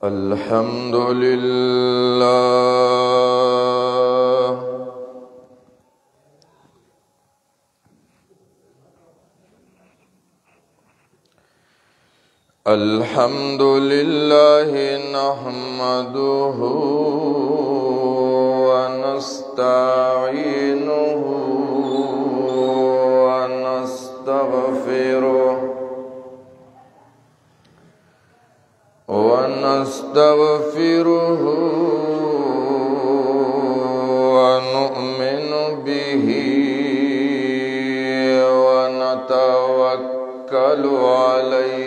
الحمد لله الحمد لله نحمده ونستعينه ونستغفره ونؤمن به ونتوكل عليه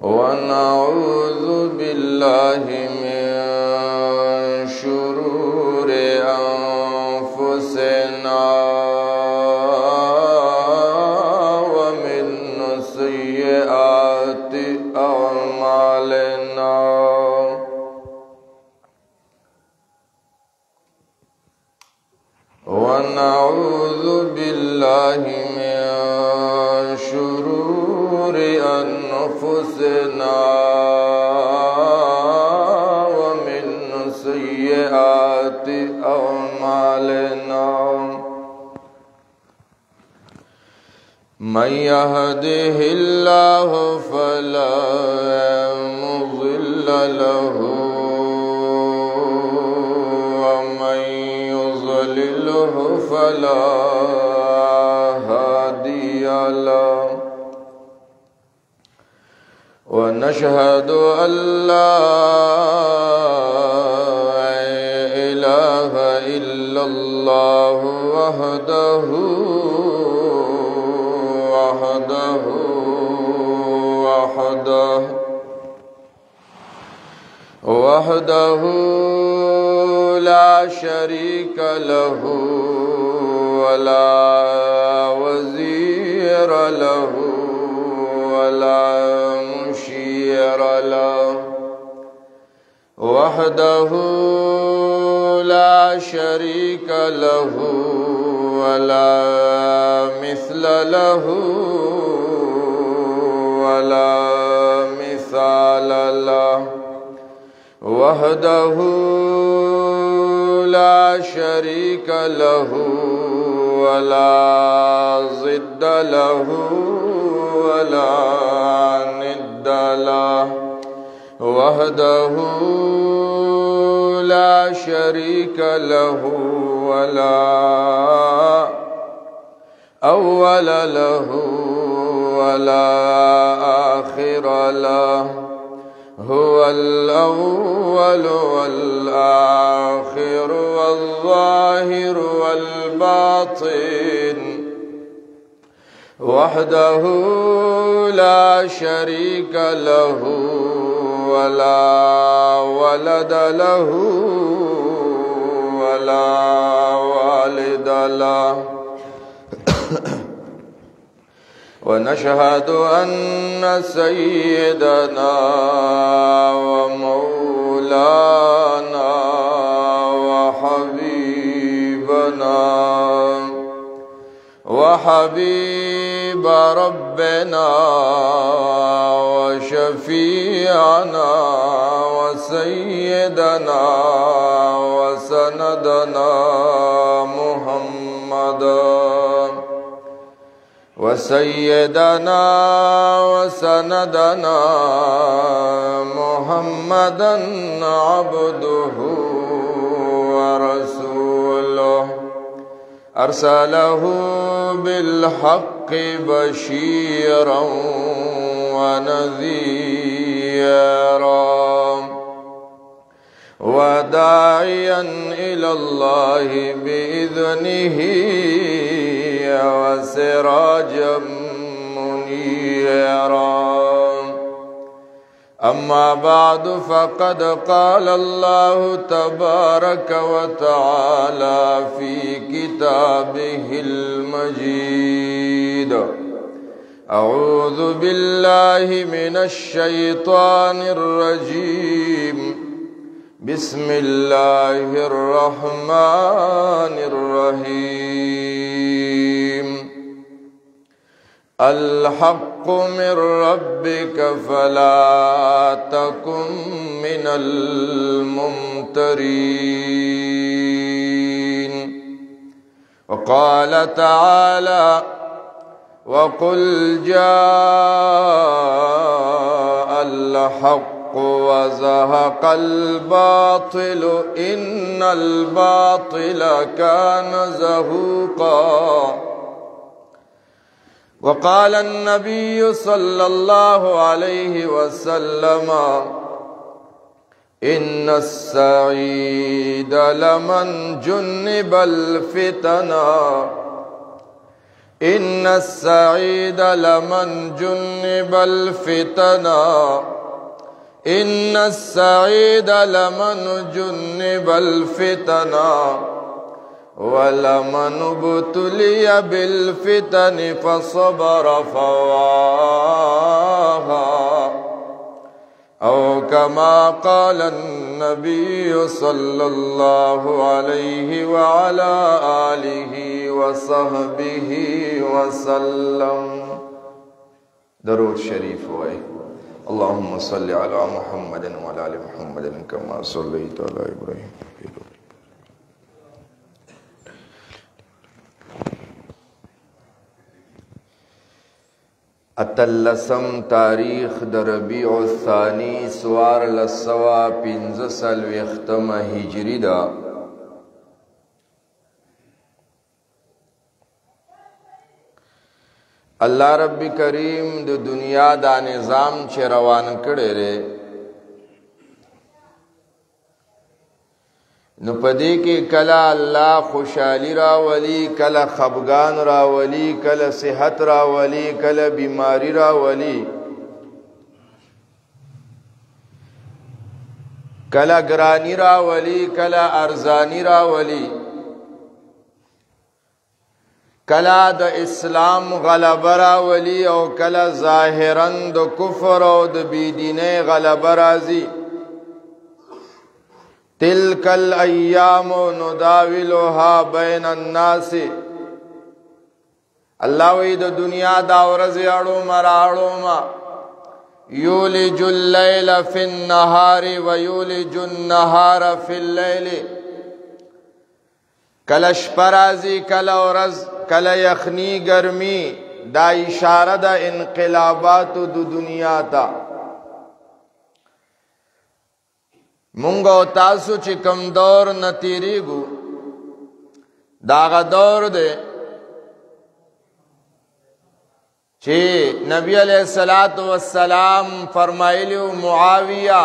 ونعوذ بالله من شرور أنفسنا ومن سيئات أعمالنا ونعوذ بالله من شرور أنفسنا ومن سيئات أعمالنا من يهده الله فلا مضل له ومن يضلله فلا هادي له ونشهد أن لا إله إلا الله وحده لا شريك له ولا وزير له ولا مشير له وحده لا شريك له ولا مثل له ولا مثال له وحده لا شريك له ولا ضد له ولا ند له وحده لا شريك له ولا أول له ولا آخر له هو الأول والآخر والظاهر والباطن وحده لا شريك له ولا ولد له ولا والد له ونشهد أن سيدنا ومولانا وحبيب ربنا وشفيعنا وسيدنا وسندنا محمدا وسيدنا وسندنا محمدا عبده ورسوله أرسله بالحق بشيرا ونذيرا وداعيا إلى الله بإذنه وسراجا منيرا أما بعد فقد قال الله تبارك وتعالى في كتابه المجيد أعوذ بالله من الشيطان الرجيم بسم الله الرحمن الرحيم الحق من ربك فلا تكن من الممترين. وقال تعالى وقل جاء الحق وزهق الباطل إن الباطل كان زهوقا. وقال النبي صلى الله عليه وسلم إن السعيد لمن جنب الفتن إن السعيد لمن جنب الفتن إن السعيد لمن جنب الفتن ولمن ابتلي بالفتن فصبر فواها أو كما قال النبي صلى الله عليه وعلى آله وصحبه وسلم. درود شريف وائے. اللهم صل على محمد وعلى آل محمد كما صليت على إبراهيم. اتلسم تاریخ در ربیع الثانی سوار لسوا 15 هجری دا. اللہ رب کریم د دنیا دا نظام چه روان کړی دی نو پدې کې کله الله خوشحالي راولي، کله خفګان راولي، کله صحت راولي، کله بیماری راولي، کله ګرانی راولي، کله ارزانی راولي، کله د اسلام غلبه راولي او کله ظاهرا د کفر او د بيدینۍ غلبه راځي. تلک الایام نداولها بین الناس. اللہ وی د دنیا دا ورځې اړومه راړومه، یولج اللیل فی النهار ویولج النهار فی اللیل. کله شپه راځي، کله ورځ، کله یخنی ګرمي. دا اشاره د انقلاباتو د دنیا ته. مونږ تاسو چې کم دور نه تیریږو داغه دور دی چې نبی علیہ الصلوۃ والسلام فرمایلی معاویہ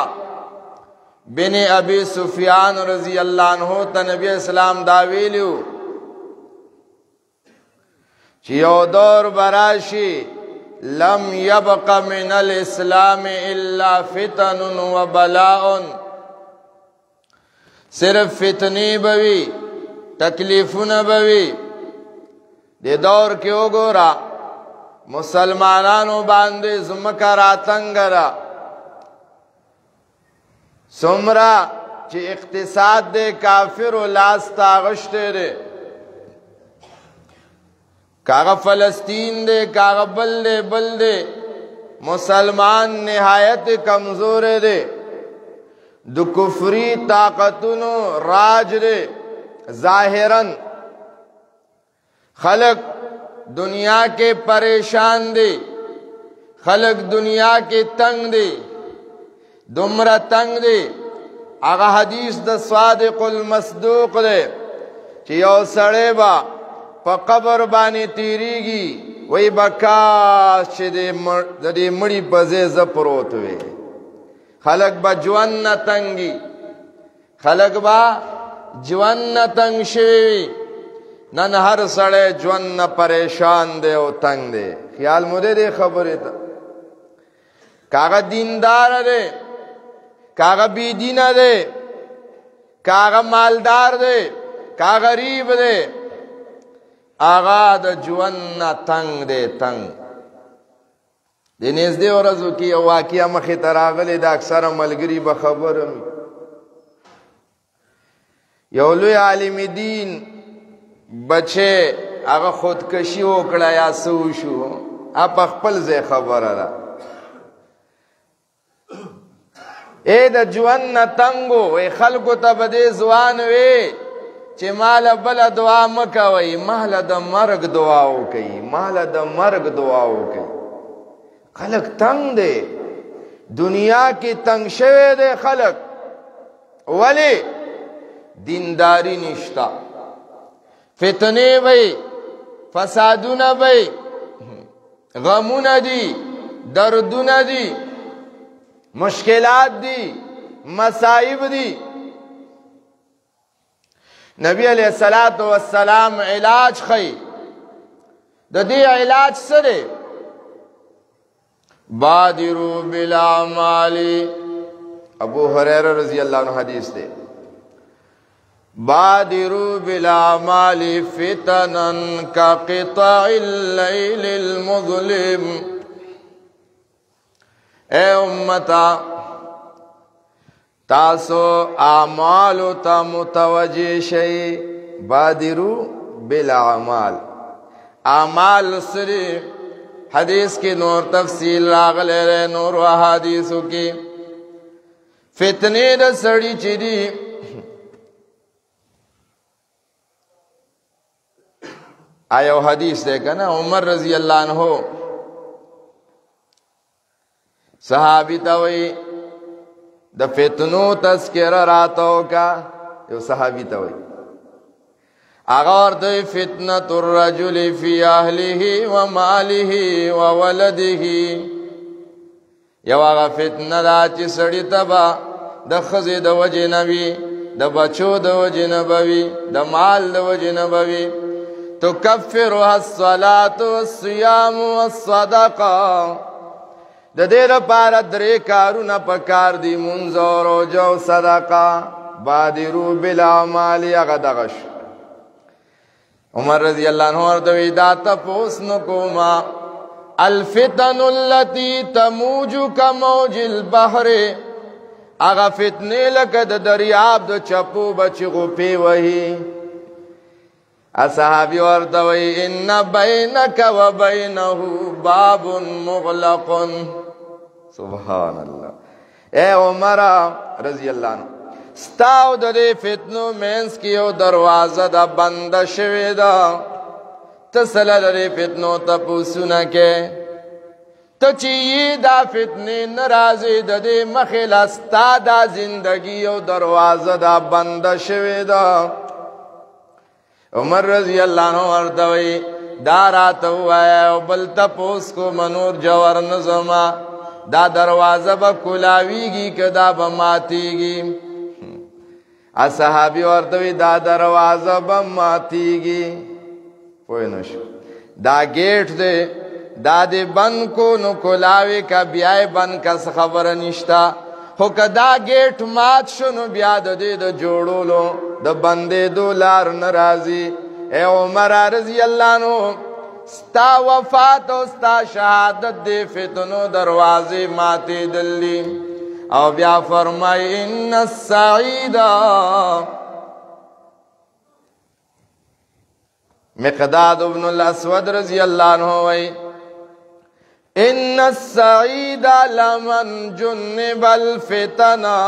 بن ابی سفیان رضی اللہ عنہ ته نبی اسلام دا ویلو چې یو دور براشي لم يبق من الاسلام الا فتن وبلاء. صرف فتنی بوی، تکلیفون بوی. دی دور کې وګورا مسلمانانو باندې زمکه راتنګ را سمرا چې اقتصاد د کافر او لاس تاغشته دی. کاغه فلسطین دی، کاغه بل دی. مسلمان نهایت کمزور دی. دو کفری طاقتونو راج دے. ظاہراً خلق دنیا کے پریشان دے، خلق دنیا کے تنگ دے، دمرا تنگ دے. آغا حدیث دا صادق المصدوق دے چی یو سڑے با پا قبر بانی تیریگی وی بکاس چی دے مڑی پزے زپروت ہوئے. خلق با جوان نتنگی، خلق با جوان نتنگ شوی. نن هر سڑے جوان نا پریشان دے او تنگ دے. خیال مدے دے خبری تا کاغا دیندار دے، کاغا بی دین دے، کاغا مالدار دے، کاغا غریب دے. آغا دا جوان نا تنگ دے، تنگ. دی نزدې ورځو کې یو واقعه مخې ته راغلی د اکثره ملګري به خبره وي. یو لوی عالم دین بچه هغه خودکشي وکړه یا څه وشو، اپ خپل ځای خبره ده. اے د ژوند نه تنګو ای خلکو ته به دې ځوان وې چې ماله بله دعا مه کوئ، ماله د مرګ دعا وکئ، ماله د مرګ دعا وکئ. خلک تنگ دی، دنیا کې تنگ شوی دی خلک. ولی دینداری نشتا، فتنه وی، فسادونه وی، غمونه دی، دردونه دی، مشکلات دی، مصائب دی. نبی علیہ الصلوۃ والسلام علاج خی. د دې علاج سره بادروا بالاعمال. ابو هريره رضی اللہ عنہ حدیث دے، بادروا بالاعمال فتنا كقطع الليل المظلم. اے امتا تاسو اعمال تا متوجه شئی. بادروا بالاعمال، اعمال سری حدیث کی نور تفصیل راغلے رہے، نور و حدیثوں کی. فتنے دا سڑی چیدی آیو حدیث دیکھا نا، عمر رضی اللہ عنہ صحابی تاوئی دا فتنو تذکر راتو کا، یو صحابی تاوئی اغار دا فتنة الرجل فی اہلہ و مالہ و ولدہ. یو آغا فتنہ دا چی سڑی تبا دا خزی دا وجہ نبی، دا بچو دا وجہ نبوی، دا مال دا وجہ نبوی. تو کفرها الصلاة والصیام والصدقہ. دا دیر پارا درے کارونا پکار دی، منزو روجو صدقہ. بادروا بالاعمال اغدغش. عمر رضی اللہ عنہ اردوی دا تپوس نکوما الفتن اللتی تموج کموج البحر. اغا فتنے لکد دریاب دا چپو بچ غپی وہی. اصحابی وردوی ان بینک و بینہو باب مغلق. سبحان اللہ. اے عمر رضی اللہ عنہ ستاو دا دے فتنو مینس کیو دروازہ دا بند شوی دا. تسل دا دے فتنو تا پوسونا کے تچیی دا فتنی نرازی دا دے مخیل ستا دا زندگی و دروازہ دا بند شوی دا. عمر رضی اللہ عنہ وردوی دارات ہوا و بل تپوس کو منور جور نظما دا دروازہ با کلاوی گی کہ دا با ماتی گی. اصحابی وردوی دا دروازہ با ماتی گی. پوئی نشو دا گیٹ دے دا دے بند کو نو کلاوی کا بیائی بند کا خبر نشتا. ہو که دا گیٹ مات شنو بیا دا دے دا جوڑو لو دا بندے دو لار نرازی. اے عمر رضی اللہ عنہ ستا وفات و ستا شہادت دے فتنو دروازے ماتے دلی. او بیا فرمائی ان السعیدہ. مقداد ابن الاسود رضی اللہ عنہ وی ان السعید لمن جنب الفتنہ.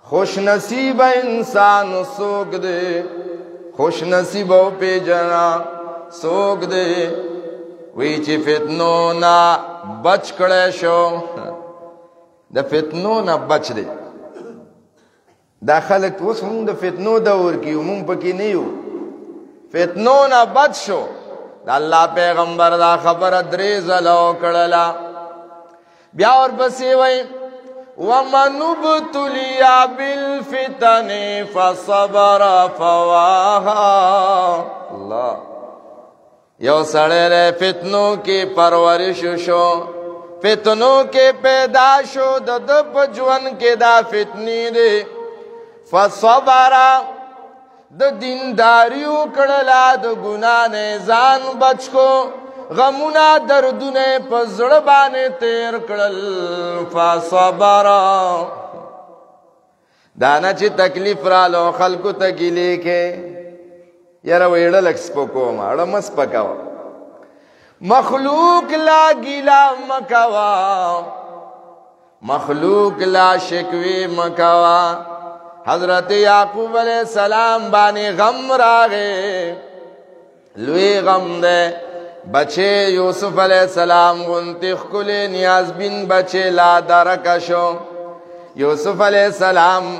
خوش نصیب انسان سوک دے، خوش نصیب او پی جنا سوک دے وی چی فتنو نا بچ کڑے شو. دا فتنو نا بچ دے. دا خلق اس مون دا فتنو دور کی مون پکی نیو. فتنو نا بچ شو. دا اللہ پیغمبر دا خبر دریز لو کڑلا. بیا اور بسی وی وَمَنُ ابْتُلِيَ بِالْفِتَنِ فَصَبَرَ فَوَاهَا. اللہ یو سڑے رے فتنوں کی پرورش شو، فتنوں کے پیدا شو، دا دب جون کے دا فتنی دے. فَصَبَرَ دا دینداریو کڑلا، دا گناہ نے زان بچ کو، غمونا دردونے پزڑبانے تیر کڑل. فصبر دانا چی تکلیف را لو خلقو تکی لے کے یارا ویڑا لکس پکو ما اڑا مس پکاو مخلوق لا گیلا مکوا مخلوق لا شکوی مکوا حضرت یعقوب علیہ السلام بانی غم راغے لوی غم دے بچے یوسف علیہ السلام غنتی خکلے نیاز بن بچے لا درکشو یوسف علیہ السلام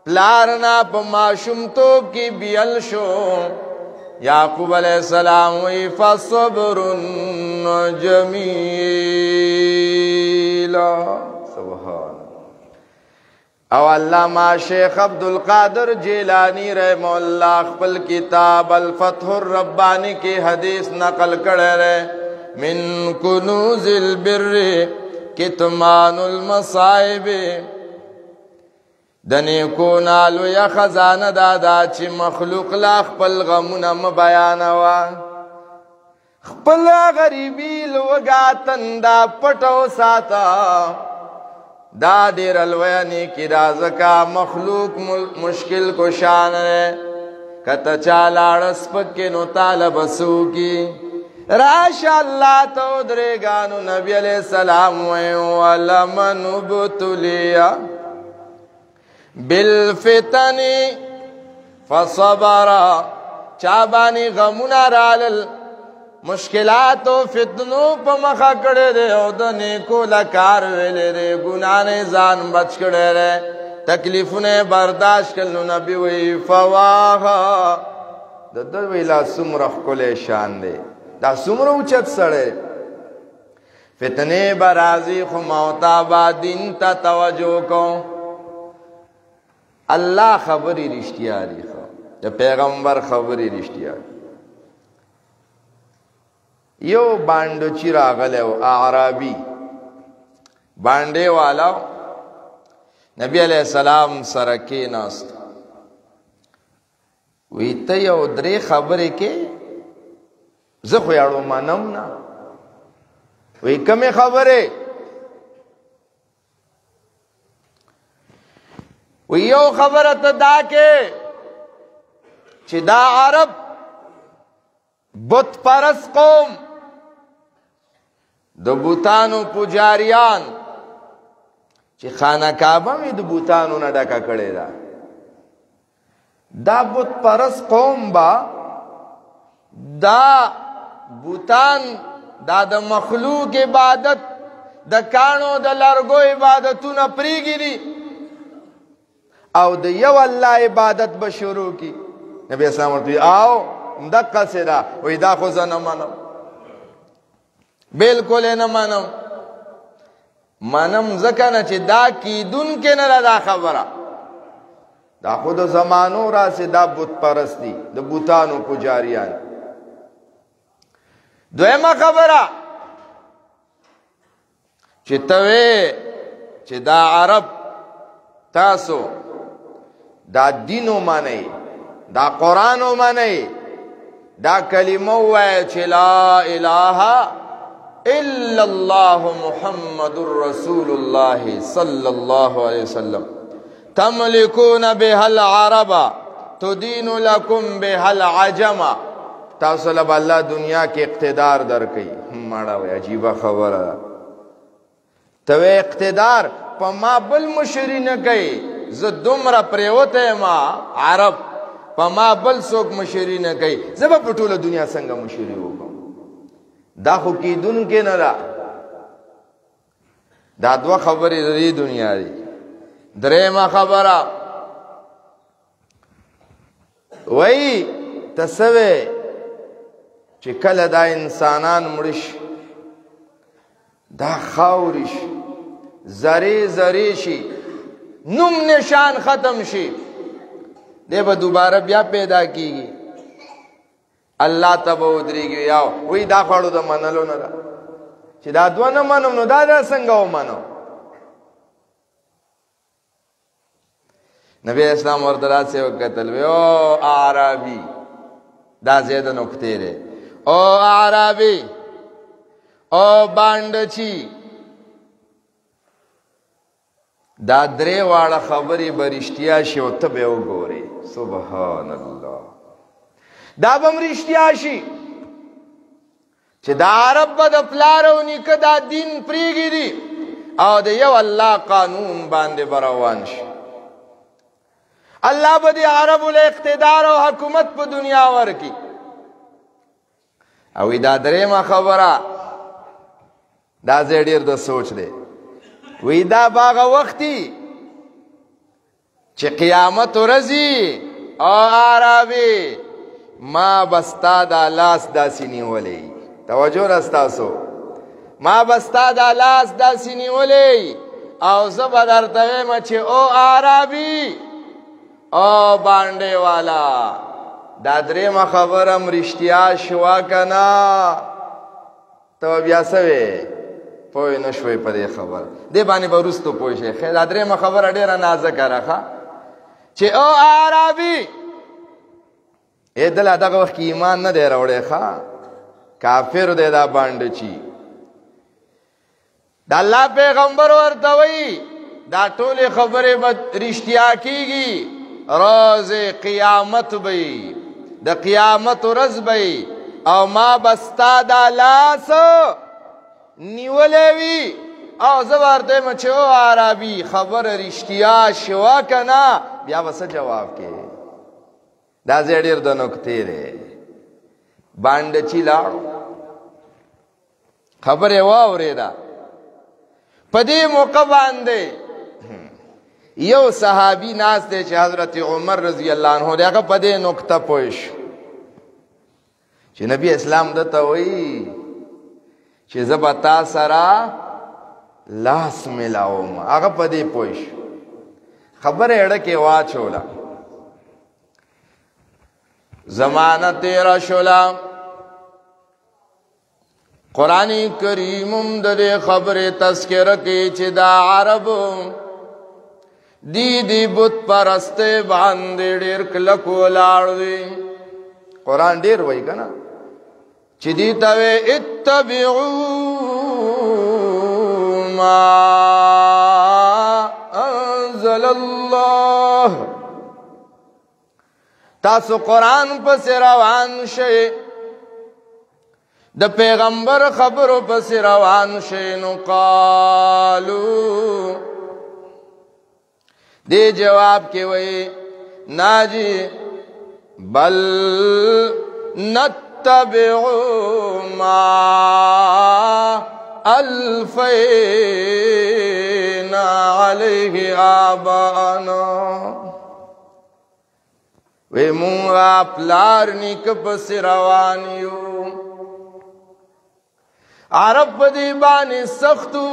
پلارنا پا معشوم توب کی بیل شو یعقوب علیہ السلام وی فصبر جمیل سبحان او علامہ شیخ عبدالقادر جیلانی رحمہ اللہ خپل کتاب الفتح الربانی کی حدیث نقل کرے رہے من کنوز البر کتمان المصائب دنی کو نالو یا خزانه دادا چی مخلوق لا خپل غمونم بیانوا خپل غریبی لوگا تندا پٹو ساتا دا دیر الوینی کی رازکا مخلوق مشکل کو شان ہے کتا چالا رس پکی نو طالب سو کی راشا اللہ تو درے گانو نبی علیہ السلام وَلَمَنُ بُتُلِيَا بالفتن فصبر چابانی غمونا رالل مشکلات و فتنو پا مخا کڑے دے او دا نیکو لکار ویلے دے گناہ زان بچ کڑے دے تکلیفوں برداشت کرلو نبی وی فواہا دا در ویلا سمرخ کلے شان دے دا سمر اچت سڑے فتنے برازی خو موتا با دین تا توجہ کو اللہ خبری رشتیا دی یا پیغمبر خبری رشتیا یو بانڈو چی راغلے و اعرابی بانڈے والا نبی علیہ السلام سرکی ناست ویتا یو درے خبری کے زخو یارو منم نا وی کمی خبری ویو خبرت دا کے چی دا عرب بت پرس قوم دو بوتانو پجاریان چی خانہ کعبہ میں دو بوتانو نا ڈکا کڑے دا بت پرس قوم با دا بوتان دا مخلوق عبادت دا کانو دا لرگو عبادتو نا پریگی دی او د یو اللہ عبادت بشروع کی نبی اسلام ورطوی آو دقا سے دا وی دا خوزا نمانم بلکل نمانم منم زکانا چی دا کی دن کے نرا دا خبرہ دا خود زمانو را سے دا بت پرستی دا بوتانو پجاریان دویمہ خبرہ چی توے چی دا عرب تاسو دا دینو مانی دا قرآنو مانی دا کلمو ہے چی لا الہ الا اللہ محمد الرسول اللہ صلی اللہ علیہ وسلم تملکون بها العرب تدین لکم بها العجم تاصلب اللہ دنیا کے اقتدار در کئی ماڑا ہوئی عجیبہ خبر ہے تو اقتدار پا ما بل مشری نکئی زد دمرا پریوتے ما عرب پا ما بل سوک مشری نکئی زبا پٹول دنیا سنگا مشری ہوگا دا خو کی دن کے نرا دا دو خبری ری دنیا دی درہما خبرہ وہی تسوے چکل دا انسانان مرش دا خاورش زری زری شی نم نشان ختم شی دے با دوبارہ بیا پیدا کی گی اللہ تبا ادری گی یاو وی دا خوڑو دا منلو ندا چی دا دو نمانو نو دا دا سنگاو منو نبی اسلام وردرات سے وقتل وی او اعرابی دا زیادہ نکتے رہے او اعرابی او بانڈچی دا درے والا خبری برشتیا شی و تبے او گورے سبحان اللہ دا بم رشتیا شی چې دا عرب به د پلار او نیکه دا دین پرېږدي او د یو الله قانون باندې به روان شي. الله به د عربو له اقتدار او حکومت په دنیا ورکي. او دا درېمه خبره دا ځای ډېر د سوچ دی. وی دا باغه وختي چې قیامت ورځي او عربي ما بستا دا لاس داسې نیولی. توجه راستاسو، ما بستا دا لاس داسې نیولی او زه به درته وایم چې او عربي او باندې والا دا درېمه خبره هم رښتیا شوه که نه؟ ته بیا څه وې پوه نه شوې په دې خبره. دې باندې به وروستو پوه شئ. خیر دا درېمه خبره ډېره نازکه راخه چې او عربي دله دغه وخت کې ایمان نه دی راوړی ښه کافر دی دا باندې چی. د الله پیغمبر ورته وایي دا ټولې خبرې به رښتیا کېږي. روز قیامت به د قیامت ورځ به او ما به ستا دا لاس نیولی وي او زه به ورته وایم چې او عربي خبره رښتیا شوه که نه؟ بیا به څه جواب کې؟ دا ځای ډېر د نکتې دی. باندې چې لاړو خبره یې واورېده. په دې موقع باندې یو صحابي ناست دی چې حضرت عمر رضی الله عنه دی، هغه په دې نکته پوه شو چې نبی اسلام دته وایي چې زه به تا سره لاس میلاوم. هغه په دې پوه شو، خبره یې اړه کې واچوله. زمانه تیره شوله، قرآن کریم د دې خبرې تذکره کوي چې دا عرب دی بت پرسته باندې ډېر کلک ولاړ دي. قرآن ډېر وایي که نه چې دې ته وایي اتبعوا ما انزل الله. تاسو قرآن پس روان شئ، د پیغمبر خبرو پس روان شئ. نو قالو دی جواب کې وایي ناجی بل نتبع ما الفینا علیه آبانا. وی مونگا پلار نیک پس روان یو. عرب پدی بانی سختو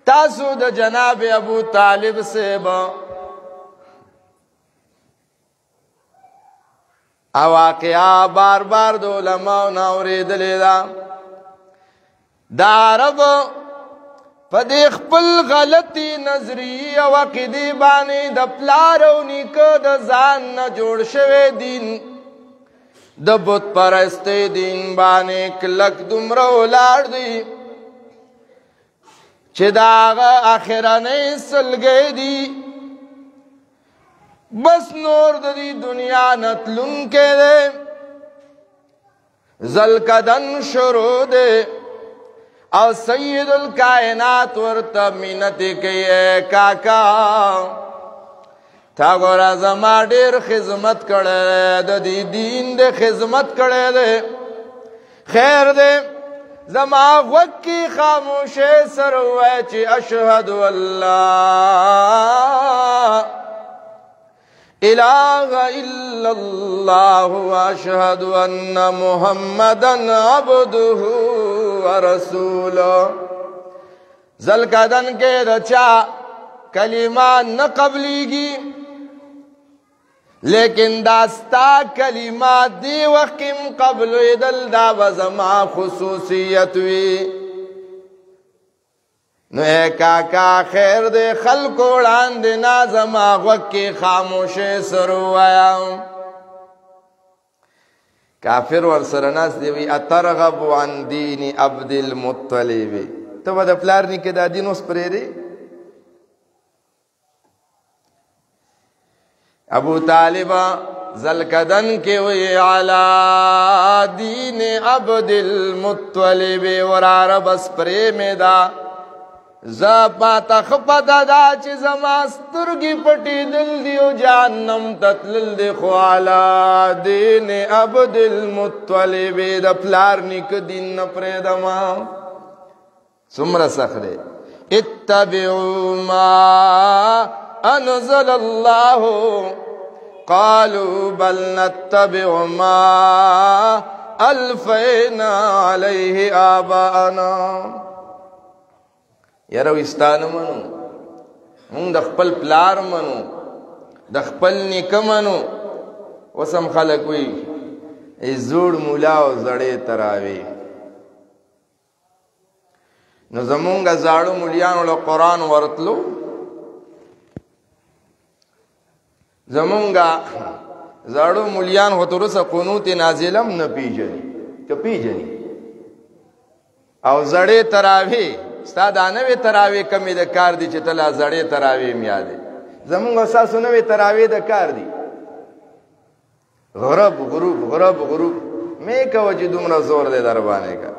تاسو د جناب ابو طالب سے با واقعا بار بار د علماء ناوریدلی دا. دا عرب پدې خپل غلطي نظریه او عقیدې باندې د پلار او نیکه د ځان نه جوړ شوی دین د بت پرستۍ دین باندې کلک دومره ولاړ دی چې د هغه اخرنۍ سلګۍ دي بس نور د دې دنیا نه تلونکی دی. ذوالقدن شروع دی او سید الکائنات ورته منت کوي کاکا تا ګوره زما ډېر خدمت کړی د دې دین د خدمت کړی دی. خیر دی زما غوږ کې خاموشۍ سره ووایه چې اشهد ان لا اله الا الله واشهد ان محمدا عبده ورسوله. ذوالقدن کې د چا کلمات نه قبلیږي لیکن داستا کلمات دی وقت کم قبل دل دا وزما خصوصیت وی. نو اے کاکا خیر دے خلق وړاندې نازما غوږ کې خاموشه سرو وایا. کافر ورسره ناس دی وی اترغب عن دین عبد المطلب. ته به د پلار نیکه دا دین اوس پرېږدې؟ ابو طالب ذوالقدن کې وی علی دین عبد المطلب ورار بس پریمدا زپا تخپتا دا چی زما سترگی پٹی دل دیو جہنم تتلل دی خوالا دین عبد المطلب دا پلار نک دین نپریدما سمر سخرے اتبعوا ما انزل اللہ قالوا بل نتبع ما الفینا علیہ آباءنا یرو استانو منو مونږ د خپل پلار منو د خپل نیکه منو وسم خلک وی ای زوړ مولا او زړې تراوی نو زمونږ زاړو مولیانو له قرآن ورتلو زمونږ زاړو مولیان خو تر اوسه قنوت نازلم نه پیژني که پیژني او زړې تراوی ستا دا نوی تراوی کمی دا کار دی چه تلا زڑی تراوی میاده زمونگا ساسو نوی تراوی دا کار دی غرب غروب غرب غروب میں کہو چی دومرا زور دے دربانے کا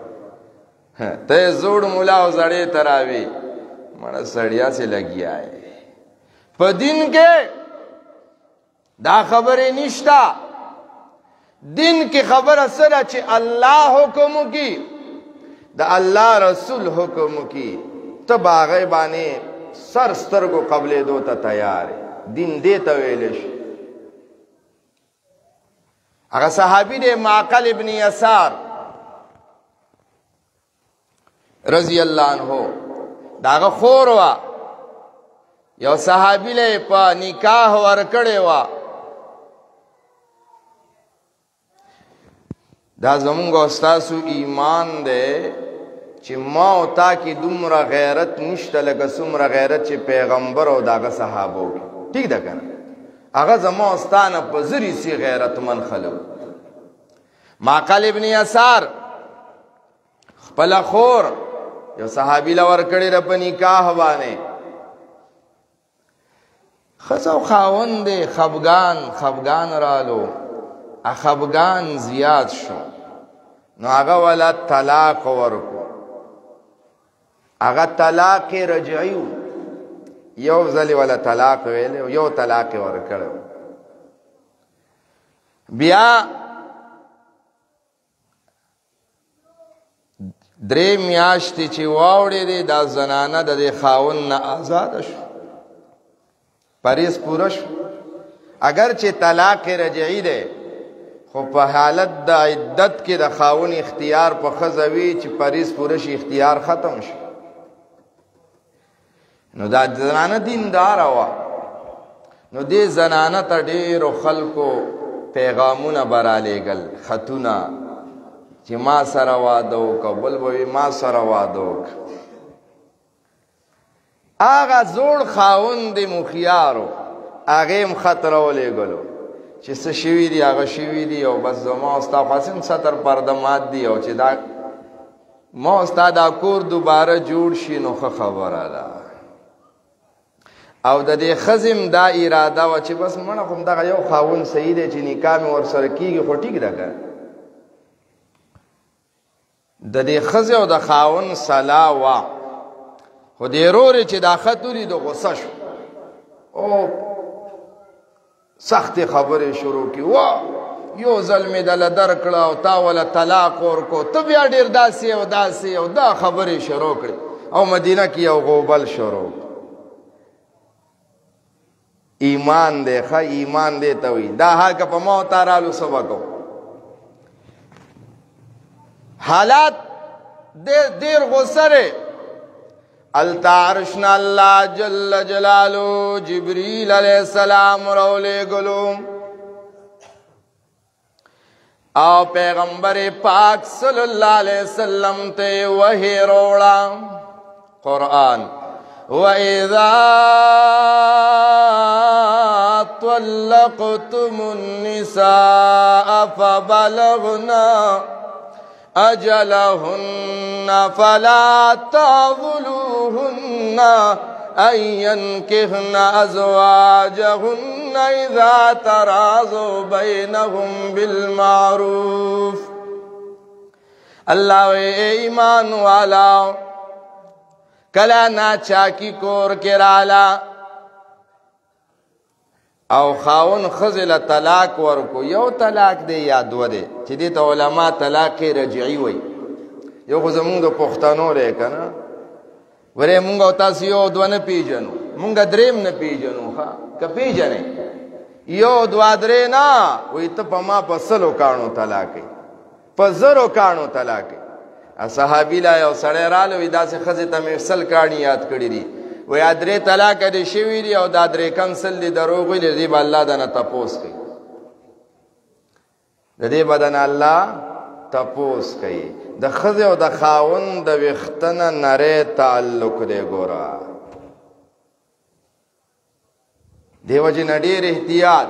تے زوڑ مولا و زڑی تراوی مانا سڑیا سے لگی آئے پا دن کے دا خبری نشتا دن کی خبر سر چی اللہ حکم کی دا اللہ رسول حکم کی تب آغای بانے سر ستر کو قبل دو تا تیار دین دیتا ویلش اگا صحابی دے معقل ابن یسار رضی اللہ عنہ دا اگا خور وا یو صحابی لے پا نکاح ورکڑے وا دا زمونگا استاسو ایمان دے چی ما و تا کی دومرا غیرت نشتا لگا سمرا غیرت چی پیغمبر و داگا صحابو کی ٹھیک دا کنا اگا زمان استانا پزری سی غیرت من خلو معقل ابن یسار خپلا خور یو صحابی لور کڑی رب نکاح بانے خسو خاون دے خفگان رالو خفگان زیاد شو نو آگا والا طلاق ورکو آگا طلاق رجعیو یو زلی والا طلاق ویلے یو طلاق ورکڑو بیا درې میاشتې چې واوړې دی دا زنانه د دې خاون نه آزاده شو پریز پوره شو اگر چې طلاق رجعی دی خو په حالت د عدت کې د خاون اختیار په ښځه وي چې پریز پوره شي اختیار ختم شي نو دا زنانه دینداره وه نو دې زنانه ته ډېرو خلکو پیغامونه برالیږل خطونه چې ما سره واده وکړه بل به وي ما سره واده وکړه هغه زوړ خاوند مخیارو هغې هم خط راولېږلو چې څه شوي دي هغه شوي دي او بس زما او ستا خاصم ستر پرده مات دي او چې دا ما او ستا دا کور دوباره جوړ شي نو ښه خبره ده او د دې ښځې دا اراده وه چې بس مړه خو همدغه یو خاوند صحیح دی چې نکاح مې ورسره کېږي خو ټیک ده که د دې ښځې او د خاوند صلاح وه خو دې رورې چې دا خط ولید غصه شو او سخت خبرې شروع کی وا یو ځل مې دله درکړه او تا وله طلاق ورکو ته بیا ډېر داسې او دا خبرې شروع کړې او مدینه کې یو غوبل شروع ایمان دی ښه ایمان دی ته وي دا حال که په ما تا رالو څه به کوو حالات دیر غصه دی التا عرشنا اللہ جل جلالو جبریل علیہ السلام رولے گلو او پیغمبر پاک صلی اللہ علیہ وسلم تے وحی روڑا قرآن وَإِذَا طَلَّقْتُمُ النِّسَاءَ فَبَلَغْنَا أجلهن فلا تعضلوهن أن ينكحن أزواجهن إذا تراضوا بينهم بالمعروف اللہ وی اے ایمان والا کلا ناچاکی کور کرالا او خاون خزل طلاق ورکو یو طلاق دے یا دو دے چی دیتا علماء طلاق رجعی وی یو خو زمونږ د پښتنو دی که نه ورې مونږ او تاسو یو دوه نه پیژنو مونږ دریم نه پیژنو ښه که پیژنې یو دوه درې نه وایي ته په ما په سلو کاڼو طلاقې په زرو کاڼو طلاقې صحابي لا یو سړی راله وایي داسې ښځې ته مې سل کاڼي یاد کړي دي وایي درې طلاقه دې شوي دي او دا درې کم سل دي دروغ ویلي دې به الله دنه تپوس کوي د دې به دنه الله تپوس کوي د ښځې او د خاوند د ویښته نه نری تعلق دی ګوره دې وجې نه ډېر احتیاط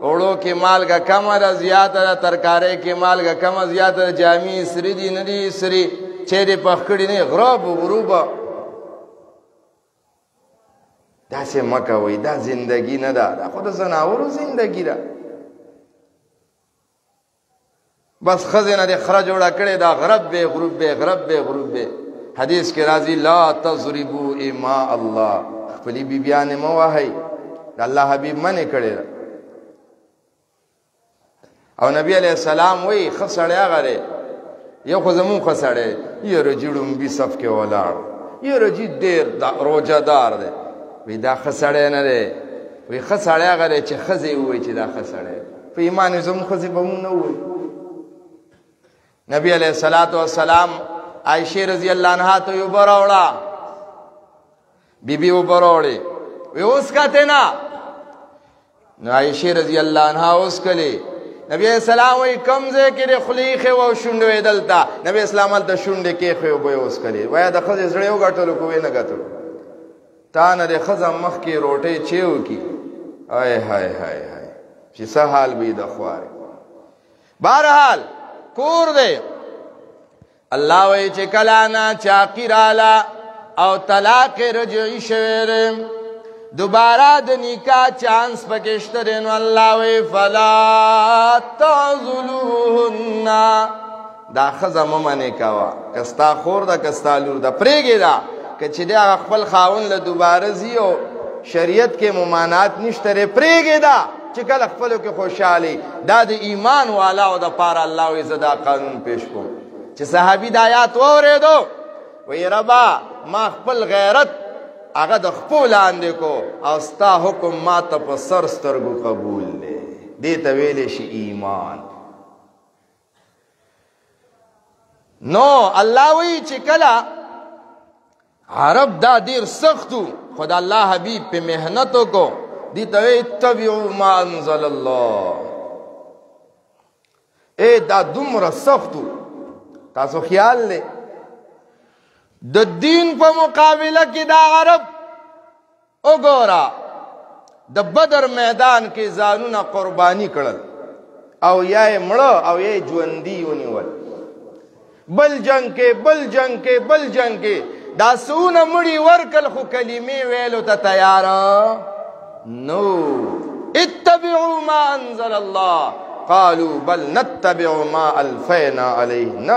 اوړو کې مالګه کمه ده زیاته ده ترکارۍ کې مالګه کمه زیاته ده جامې سري دي نه دي سري چیرې پخ کړي نه غراب و غروبه داسې مه کوئ دا زندګي نه ده دا خو د ځناورو زندګي ده بس ښځې نه دې خره جوړه کړې ده غرب بې غروب بې غرب بې غروب بې حدیث کې راځي لا تضربوا اماء الله خپلې بیبیانې مه وهئ د الله حبیب منې کړې ده او نبی علیہ السلام وی ښه سړی هغه دی یو خو زمونږ ښه سړی یاره جي ړومبي صف کې ولاړ یاره جي ډېر روژه دار دی وی دا ښه سړی نه دی وی ښه سړی هغه دی چې ښځې ووایي چې دا ښه سړی په ایمان زموږ ښځې به مونږ نه ووایي نبی علیہ السلام عائشہ رضی اللہ عنہ تو یو براوڑا بی بی و براوڑی وی اس کا تینا عائشہ رضی اللہ عنہ اس کلی نبی علیہ السلام وی کمزے کے خلیخ و شنڈوے دلتا نبی اسلام علتا شنڈے کے خیو بے اس کلی ویا دا خز زڑیو گٹلو کوئی نہ گٹلو تانا دے خزم مخ کی روٹے چیو کی آئے ہائے ہائے ہائے چی سا حال بھی دا خوارے بہرحال کور دے اللہ وی چه کلانا چاقی رالا او طلاق رجعی شویرم دوبارہ د نکاح چانس پکشترین اللہ وی فلا تعذلوهن دا خزا ممنی کوا کستا خور دا کستا لور دا پریگی دا کچی دا خپل خاون لدوبارہ زیو شریعت کے ممانات نشتره پریگی دا چې کله خپلو کې خوشحالي دا د ایمان والا او د پاره الله وی زدا قانون پیش کوم چې صحابي د آیات واورېدو وی ربا ما خپل غیرت هغه د خپل لاندې کو او ستا حکم ما ته په سر سترګو قبول دی دې ته ویلې شي ایمان نو الله وی چې کله عرب دا ډیر سختو خدا الله حبیب په مهنتو کو دی تو اتبعوا ما انزل الله اے دا دومره سختو تاسو خیال لے د دین په مقابله کې دا عرب وګورا د بدر میدان کې ځانونه قربانی کړل او یا مړه او یا ژوندۍ ونیول بل جنگ کې بل جنگ کې بل جنگ کې دا سونه مړي ورکل خو کلمې ویلو ته تیار نو اتبعوا ما انزل الله قالوا بل نتبع ما الفینا علیه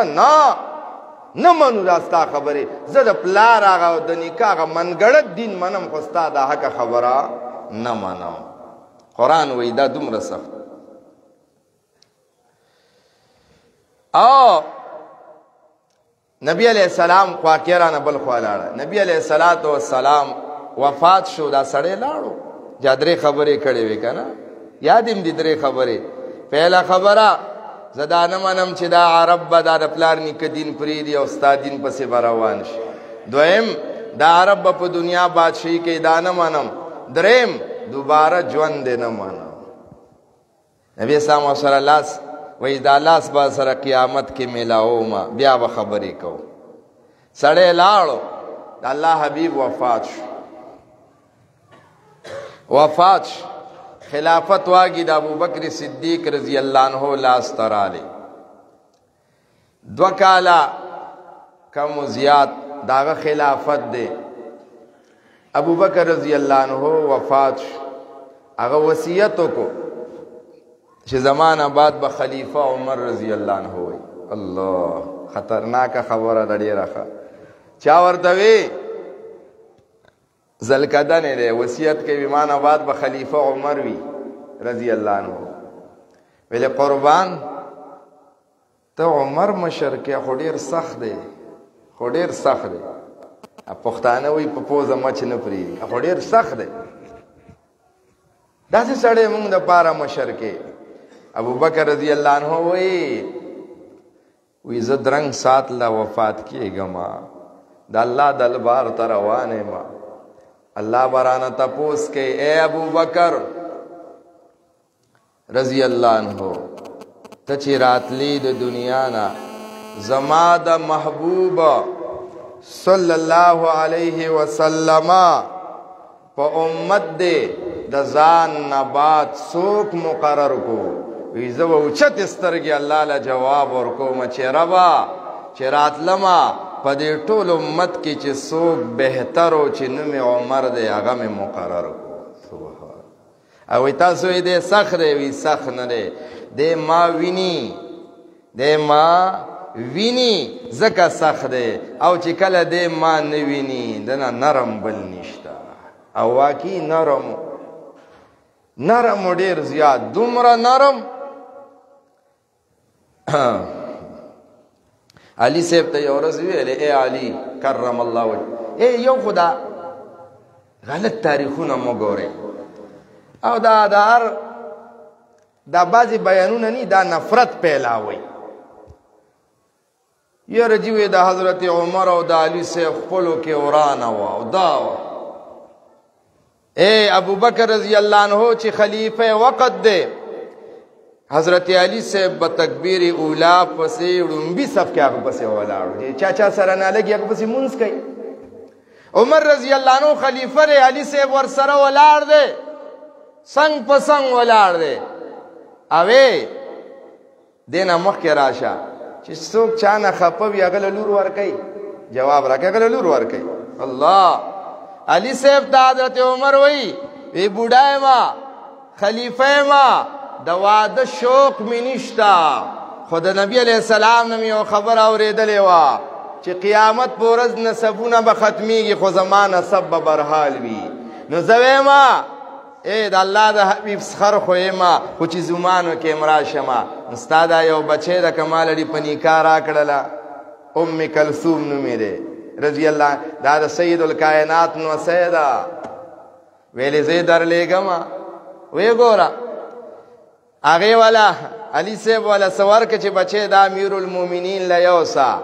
نه منو دا ستا خبره زه د پلار هغه د نکاح منګړت دین منم خو ستا دا حق خبره نه منم قرآن وی دا دومره سخت او نبی علیہ السلام خواکیرانه بل خوا لاړه نبی علیہ السلام وفات شو دا سړی لاړو جا درې خبرې کړې وې که نه یاد یم دي درې خبرې پهله خبره زه دا نه منم چې دا عرب به دا د پلار نیکه دین پرېږدي او ستا دین پسې به روان شي دویم دا عرب به په دنیا بادشاهي کوي دا نه منم دریم دوباره ژوند دی نه منم نبی اسلام ورسره لاس وایي دا لاس به سره قیامت کې میلاومه بیا به خبرې کوو سړی لاړو د الله حبیب وفات شو وفات خلافت واگی دا ابو بکر صدیق رضی اللہ عنہ لاس ترالی دو کالا کم و زیاد داغ خلافت دے ابو بکر رضی اللہ عنہ وفات اگا وصیتوں کو چھ زمانہ بعد با خلیفہ عمر رضی اللہ عنہ ہوئی الله خطرناک خبره ده ډېره ښه. چا ورته وی ذوالقدن دی وصیت کوي ما نه بعد به خلیفه عمر وي رضی الله عنه. ویلې قربان ته عمر مشر کې خو ډېر سخت دی خو ډېر سخت دی. پښتانه وایي په پوزه مچ نه پرېږدي خو ډېر سخت دی. داسې سړی موږ دپاره مشر کې. ابوبکر رضی الله عنه وی زه درنګ سات له وفات کېږم د الله دربار ته روان یم. الله به رانه تپوس کوي ای ابوبکر رضی الله عنه ته چې راتلی د دنیا نه زما د محبوب صلی الله علیه وسلم په امت دې د ځان نه بعد څوک مقرر کو؟ وی زه به اوچت سترګې الله له جواب ورکوم چې ربا چې راتلمه په دې ټول امت کې چې څوک بهتر و چې نوم یې عمر دی هغه مې مقرر کو. او وی تاسو یې دی سخت دی؟ وی سخت نه دی دی ما ویني ځکه سخت دی او چې کله دی ما نه ویني دنه نرم بل نشته. او واقعي نرم ډېر زیات دومره نرم. علي صاحب ته یو ورځ ویلې ای علي کرم الله وجهه ای یو خدا غلط تاریخونه مو ګورئ او دا بعضې بیانونه نی دا نفرت پیلاوئ. یاره جی وی د حضرت عمر او د علي صاحب خپلو کې ورانه وه او دا وه. ای ابوبکر رضی الله عنه چې خلیفه وقت دی حضرت علی صاحب به تکبیر اولا پسې ړومبي صف کې هغه پسې ولاړو چا سره نه لګي هغه پسې مونځ کوي. عمر رضی الله عنه خلیفه دی علي صاحب ورسره ولاړ دی څنګ په څنګ ولاړ دی. اوې دې نه مخکې راشه چې څوک چا نه خفه وي هغه له لور ورکوي جواب راکوي هغه له لور ورکوي. الله علي صاحب ته حضرت عمر وی بوډا ما خلیفه ما د واده شوق مې نشته خو د نبي علیه السلام نه مې یو خبره اورېدلې وه چې قیامت په ورځ نسبونه به ختمیږي خو زما نسب به برحال وي. نو زه ویمه ای د الله د حبیب سخر خو یمه خو چې زمانو کې م راشمه نو ستا دا یو بچی ده که ما لړي په نکاح راکړله ام کلثوم نومې دی رضی الله دا د سید الکائنات نوسی ده. ویلې زه یې درلېږمه ویې ګوره هغې والا علي صاحب والا څه ورکړه چې بچی دا امیرالمؤمنین له یوسه.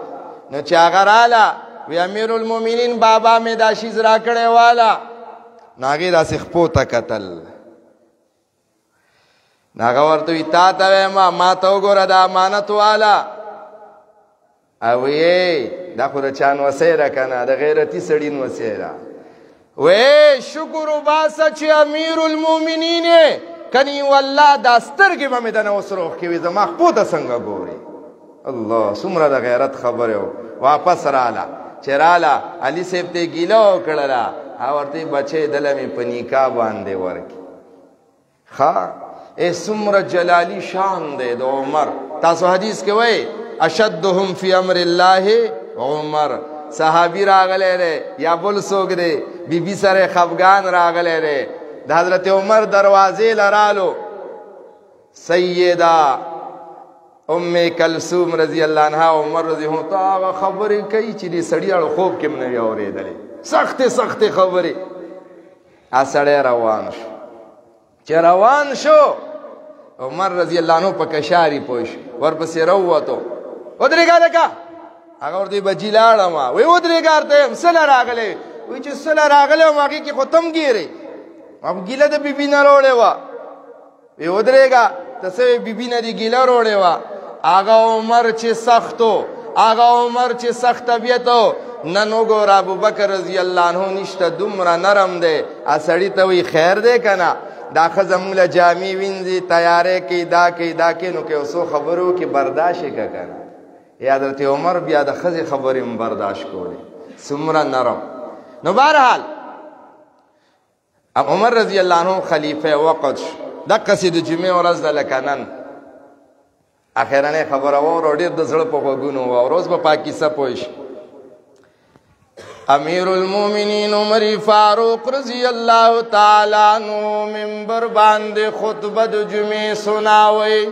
نو چې هغه راله وی امیرالمؤمنین بابا مې دا شیز راکړی والا. نو هغې داسې خپو ته کتل نو هغه ورته وي تا ته ویمه ما ته وګوره دا امانت والا. او یې دا خو د چا نوسی ده که نه د غیرتي سړي نوسی ده. وی شکر وباسه چې امیرالمؤمنین یې کنی والله دا سترګې به مې دنه اوس روغ کې وي زما خپو ته څنګه ګورې. الله څومره د غیرت خبرې و. واپس راله چې راله علي صاحب ته یې ګیله وکړله او ورته بچی دله مې په نکاح باندې ورکړي. ښه څومره جلالي شان دی د عمر. تاسو حدیث کې وایي اشدهم فی امر الله عمر. صحابي راغلی دی یا بل څوک دی بی بی سره خفګان راغلی دی د حضرت عمر دروازې لرالو سیده ام کلثوم رضی الله عنها عمر رضی الله عنه هغه خبرې کوي چې دې سړي اړه خوب کې م نه وي اورېدلې سختې خبرې. سړی روان شو چې روان شو عمر رضی الله عنه په کشاري پوه شو ورپسې راووتو ودرېږه لکه هغه ورته بچي لاړم وی ودرېږه ورته یم څه له راغلی وی چې څه له راغلی وم هغې کې خو ته م ګیرې ګیله د بیبي نه روړې وه. وی ودرېږه ته څه وی بیبي نه دې ګیله روړې وه. هغه عمر چې سخت و هغه عمر چې سخت طبیعت و نن وګوره ابوبکر رضی الله عنه نشته دومره نرم دی. سړي ته وی خیر دی که نه دا ښځه مونږ له جامې وینځي تیاری کوي دا کوي نو که یو څو خبرو کې برداشت یې که که نه. حضرت عمر بیا د ښځې خبرې م برداشت کولې څومره نرم. نو بهرحال عمر رضی الله عنه خلیفه وقت شو دقسې د جمعې ورځ ده لکه نن اخرانه خبره وره ډېر د زړه په غوږونو واوره. اوس به پاکیسه پوه شي. امیر المؤمنین عمر فاروق رضی الله تعالی عنہ منبر باندې خطبه د جمعې سناوي.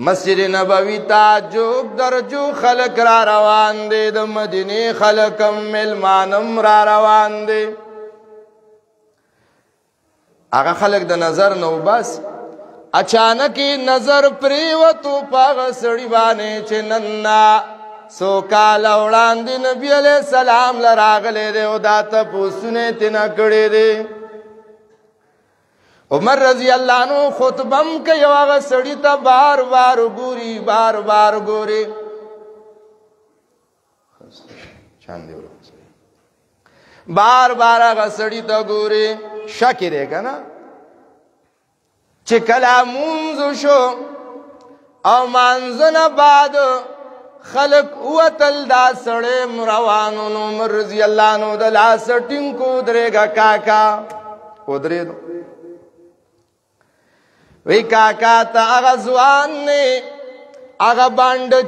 مسجد نبوی ته جوګ درجو خلق را روان دي، د مدینه خلقم ملمانم را روان دي. هغه خلق د نظر نو بس اچانک نظر پریوتو پاغ سړی باندې چې نننا سو کال وړاندې نبی علیہ السلام لراغله دی او دا ته پوسونه تینا کړي دي. عمر رضی الله عنه خطبم کوي هغه سړی ته بار بار ګوري، بار بار ګوري. بار بار هغه سړی ته ګوري. شک دی کنه چې کله مونږ شو او مانځنه بعد خلق وتل دا سړی روانو. نو عمر رضی الله عنه د لاس ټینګو درېګه کاکا ودرېدو. وی کاکا ته هغه ځوان نه هغه باندې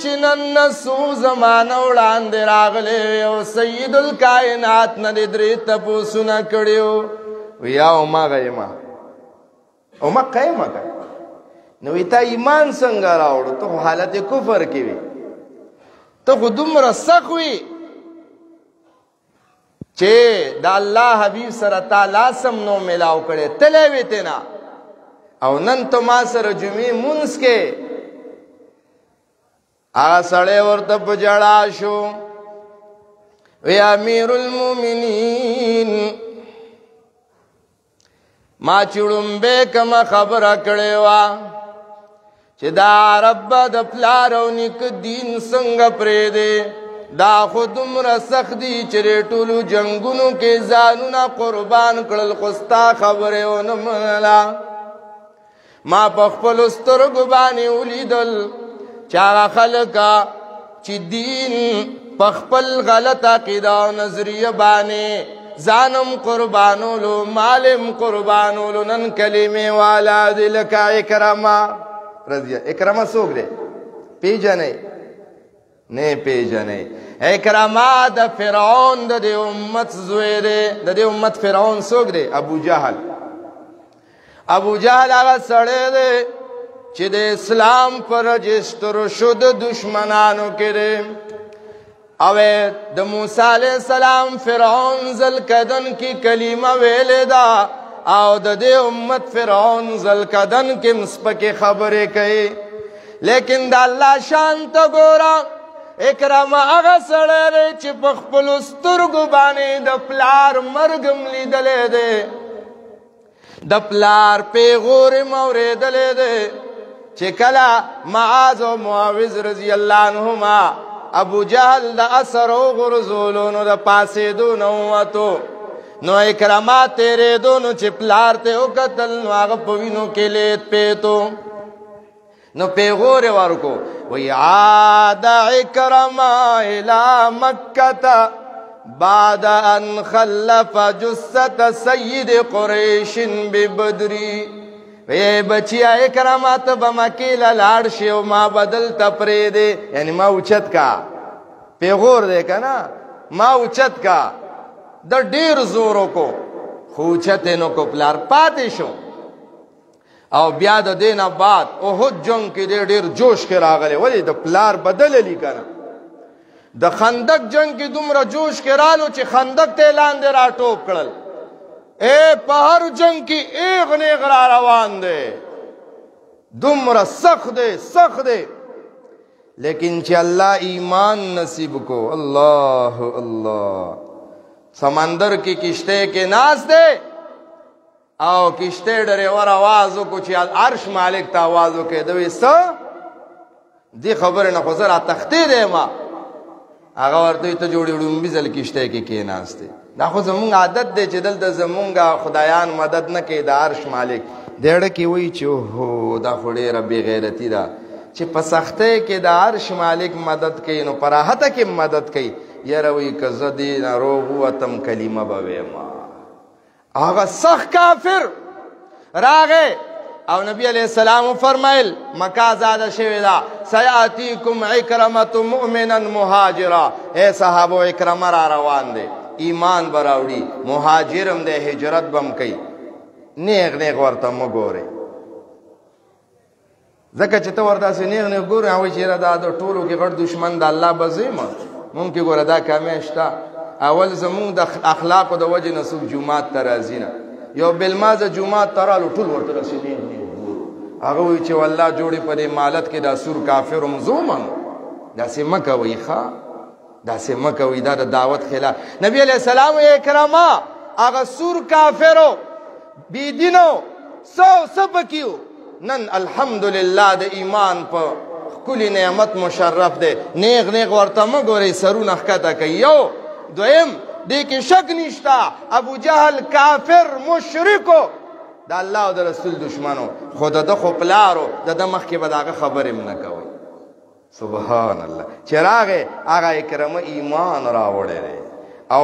چې نن سو زمانه وړاندې راغلی او سید الکائنات نه درې تپوسونه کړیو. ویا او ما غیما او ما قیمه کوي. نو تا ایمان څنګه راوړو؟ ته حالت کفر کې وي، ته خو دومره سخت وي چې د الله حبیب سره تا لاسم نو ملاو کړی تلې وې ته نه. او نن ته ما سره جمعې مونځ کې هغه سړی ورته په جړا شو. وی امیر المؤمنین ما چړمبه کما خبره کړې وا چې دا رب د پلار او نیک دین څنګه پرې دی. دا خودمره سخت دي چې ټولو جنگونو کې ځانونه قربان کړل، خو ستا خبره ونه منله. ما په خپلو سترګو باندې ولیدل چې هغه خلک چې دین په خپل غلط عقیده او نظریه باندې ځانم قربانولو، مالم قربانولو. نن کلمې والا دي لکه اکرمه رضی. اکرمه څوک دی؟ پیژنئ؟ نه پیژنئ. اکرمه د فرعون د دې امت زوی دی. د دې امت فرعون څوک دی؟ ابو جهل. ابو جهل هغه سړی دی چې د اسلام پر رجسټر شو د دشمنانو کې دی. او د موسی علیہ السلام فرعون ذوالقرنین کی کلمه ویلې ده او د دې امت فرعون ذوالقرنین کې مسپکه خبرې کوي. لیکن د الله شان ته ګوره. اکرمه هغه سړی دی چې په خپلو سترګو باندې د پلار مرګم لیدلی دی، د پلار پیغور م اورېدلی دی چې کله معاذ او معاوض رضی الله عنهما ابو جهل د اثر او غرزولو نو د پاسېدو نه ووتو. نو اکرمه تېرېدو نو چې پلار ته وکتل نو هغه په وینو کې لید پیتو. نو پیغور یې ورکو. وی عاد اکرمه الی مکة بعد ان خلف جثة سید قریش ببدری. وی بچیا اکرمه ته به مکې له لاړ شي او ما بدل ته پرېږدې، یعنی ما اوچت کا. پیغور دی که نه؟ ما اوچت کا. د ډېر زور وکړو خو اوچت یې نه کړو، پلار پاتې شو. او بیا د دې نه بعد احد جنګ کې دی ډېر جوش کې راغلی. ولې؟ د پلار بدللی که نه. د خندق جنگ کې دومره جوش کې رالو چې خندق ته لاندې راټوپ کړل. په هر جنگ کې ایغ نیغ را روان دی، دومره سخت دی سخت دی. لیکن چې الله ایمان نصیب کو. الله الله. سمندر کی کشته کې ناس دی او کشته ډریور आवाज وکړو چې عرش مالک ته आवाज وکړي. دوی څه دی خبره نه خو زه را تختې دی ما. هغه ورته ته جوړې وړومبي ځل کشته کې کېناستې. دا خو زمونږ عادت دی چې دلته زمونږ خدایان مدد نه کوي. د عرش مالک دیړه کې وایي چې اوهو دا خو ډېره بې غیرتي ده چې په سختۍ کې د عرش مالک مدد کوي نو په راحته کې مدد کوي. یاره وایي که زه دې ناروغ ووتم کلمه به ویمه. هغه سخت کافر راغه او نبی علیہ السلام فرمایل مکه آزاد شوی دا سیاتیکم عکرمه مؤمنا مهاجرا اے صحابه اکرمه را روان دي ایمان براوړي مهاجرم د هجرت بم کوي نیغ نیغ ورته مګوري ځکه چې ته ورته سې نیغ نیغ ګورې او چې دا د ټولو کې غټ دشمن د الله بزیمه ممکن ګوره دا کامې شته اول زمونږ د اخلاقو د وجې نه څوک جومات ته راځي نه یو بلمازه جومات ته رالو ټول ورته رسې نیغ نیغ ګورو هغه وایي چې والله جوړې په دې مالت کې دا سور کافر هم زومن داسې مه کوئ ښه داسې مه کوئ دا د دعوت خلاف نبی علیہ السلام اکرما هغه سور کافرو بيدینو سو پکیو نن الحمدلله د ایمان په کلی نعمت مشرف دی نیغ نیغ ورته مګورئ سرونه ښکته کوي یو دویم دې کې شک نشته ابو جهل کافر مشرکو د الله او د رسول دشمنو خو د ده خو پلارو د ده مخکې به د هغه خبرې هم نه کوئ سبحان الله چې راغې هغه اکرمه ایمان راوړی دی او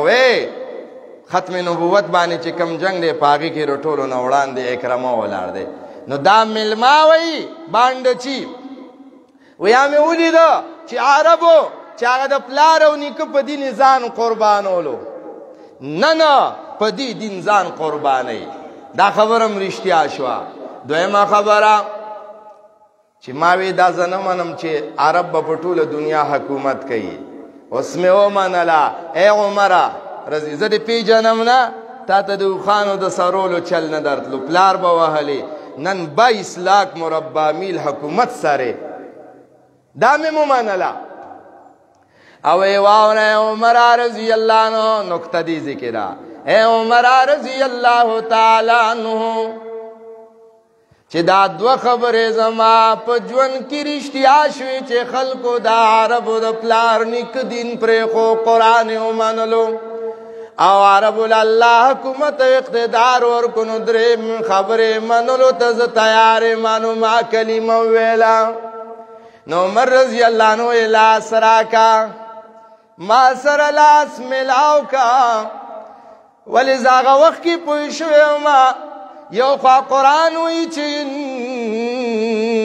ختم نبوت باندې چې کم جنگ دی په هغې کې د ټولو نه وړاندې اکرمه ولاړ دی نو دا ملما وایي بانډچي ویا مې ولیده چې عربو چې هغه د پلار او نیکه په دین ځان قربانولو نه په دې دین ځان قربانوي دا خبره هم رښتیا شوه دویمه خبره چې ما وی دا زه نه منم چې عرب به په ټوله دنیا حکومت کوي اوس مې ومنله ای عمره رضی زه دې پیژنم نه تا ته د اوښانو د سرولو چل نه درتلو پلار به وهلې نن 22 لاک مربع میل حکومت سره دا مې ومنله او ای واوره عمر رضی الله عنه نکته دی ذکره اے عمر رضی الله تعالی عنہ چې دا دوه خبرې زما په ژوند کې رښتیا شوې چې خلکو د عربو د پلار نیک دین پرېښو قرآن یې ومنلو او عربو الله حکومت اقتدار ورکو نو درې خبرې منلو ته زه تیار یم ما کلمه وویله نو عمر رضی الله عنه یې لاس راکا ما سره لاس ملاو کا ولې زه هغه وخت کې پوه شوی یم یو خوا قرآن وی چې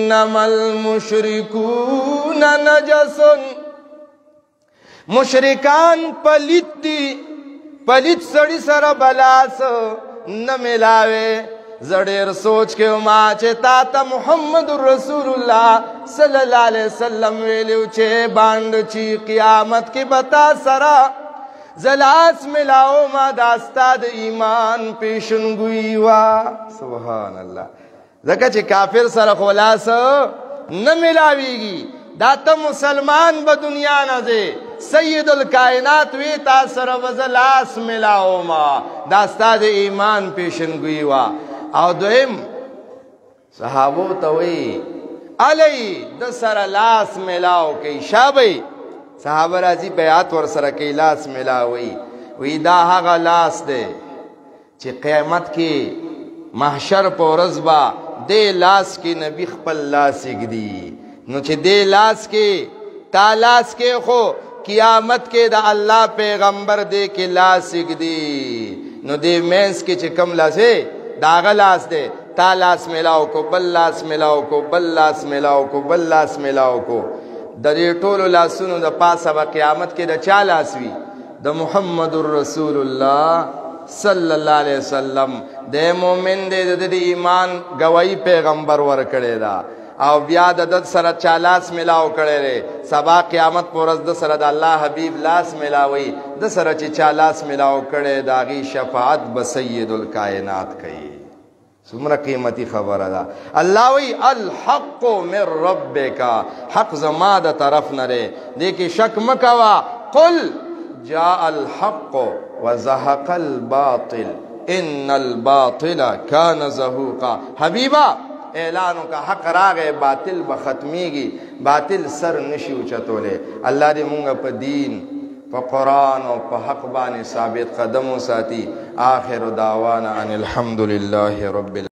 انما المشرکون نجس مشرکان پلیت دي پلیت سړي سره بلاس نه ملاوي زه ډېر سوچ کې ما چې تا ته محمد رسول الله صلی الله علیه وسلم ویلو چې بانډچي قیامت کې به تا سره زلاس ملاو ما داستا د ایمان پیشنګوئی وا سبحان الله ځکه چې کافر سره خلاص نه ملاویږي دا ته مسلمان به دنیا نه دی سید الکائنات وی تا سره وزلاس ملاو ما داستا د ایمان پیشنګوئی وا او دویم صحابو ته وی علی د سره لاس ملاو کوي شابه صحابه راځي بیعت ور سره کې لاس ملاوي وی دا هغه لاس دی چې قیامت کې محشر په ورځ به دې لاس کې نبی خپل لاس یږدي نو چې دې لاس کې تا لاس کې خو قیامت کې د الله پیغمبر دې کې لاس یږدي نو دې مینس کې چې کم لاس دی دا هغه لاس دی تا لاس ملاو کو بل لاس ملاو کو بل لاس ملاو کو بل لاس ملاو کو د دې ټولو لاسونو د پاسه به قیامت کې د چا لاس وي د محمد رسول الله صلی الله علیه وسلم د مؤمن د ایمان گواہی پیغمبر ورکړی دا او بیا د سره چا لاس ملاو کړی دی سبا قیامت پر ورځ د سره د الله حبیب لاس ملاوي د سره چې چا لاس ملاو کړی د هغې شفاعت به سید الکائنات کوي څومره قیمتي خبره ده الله وی الحق من ربک حق زما د طرف نه دی دې کې شک مه کوه قل جاء الحق وزهق الباطل ان الباطل كان زهوقا حبیبا اعلانو کا حق راغه باطل به ختمیږي باطل سر نشي اوچتوله الله دې مونږ په دین په قرآن او په حق باندې ثابت قدم وساتي. آخر دعوانا ان الحمد لله رب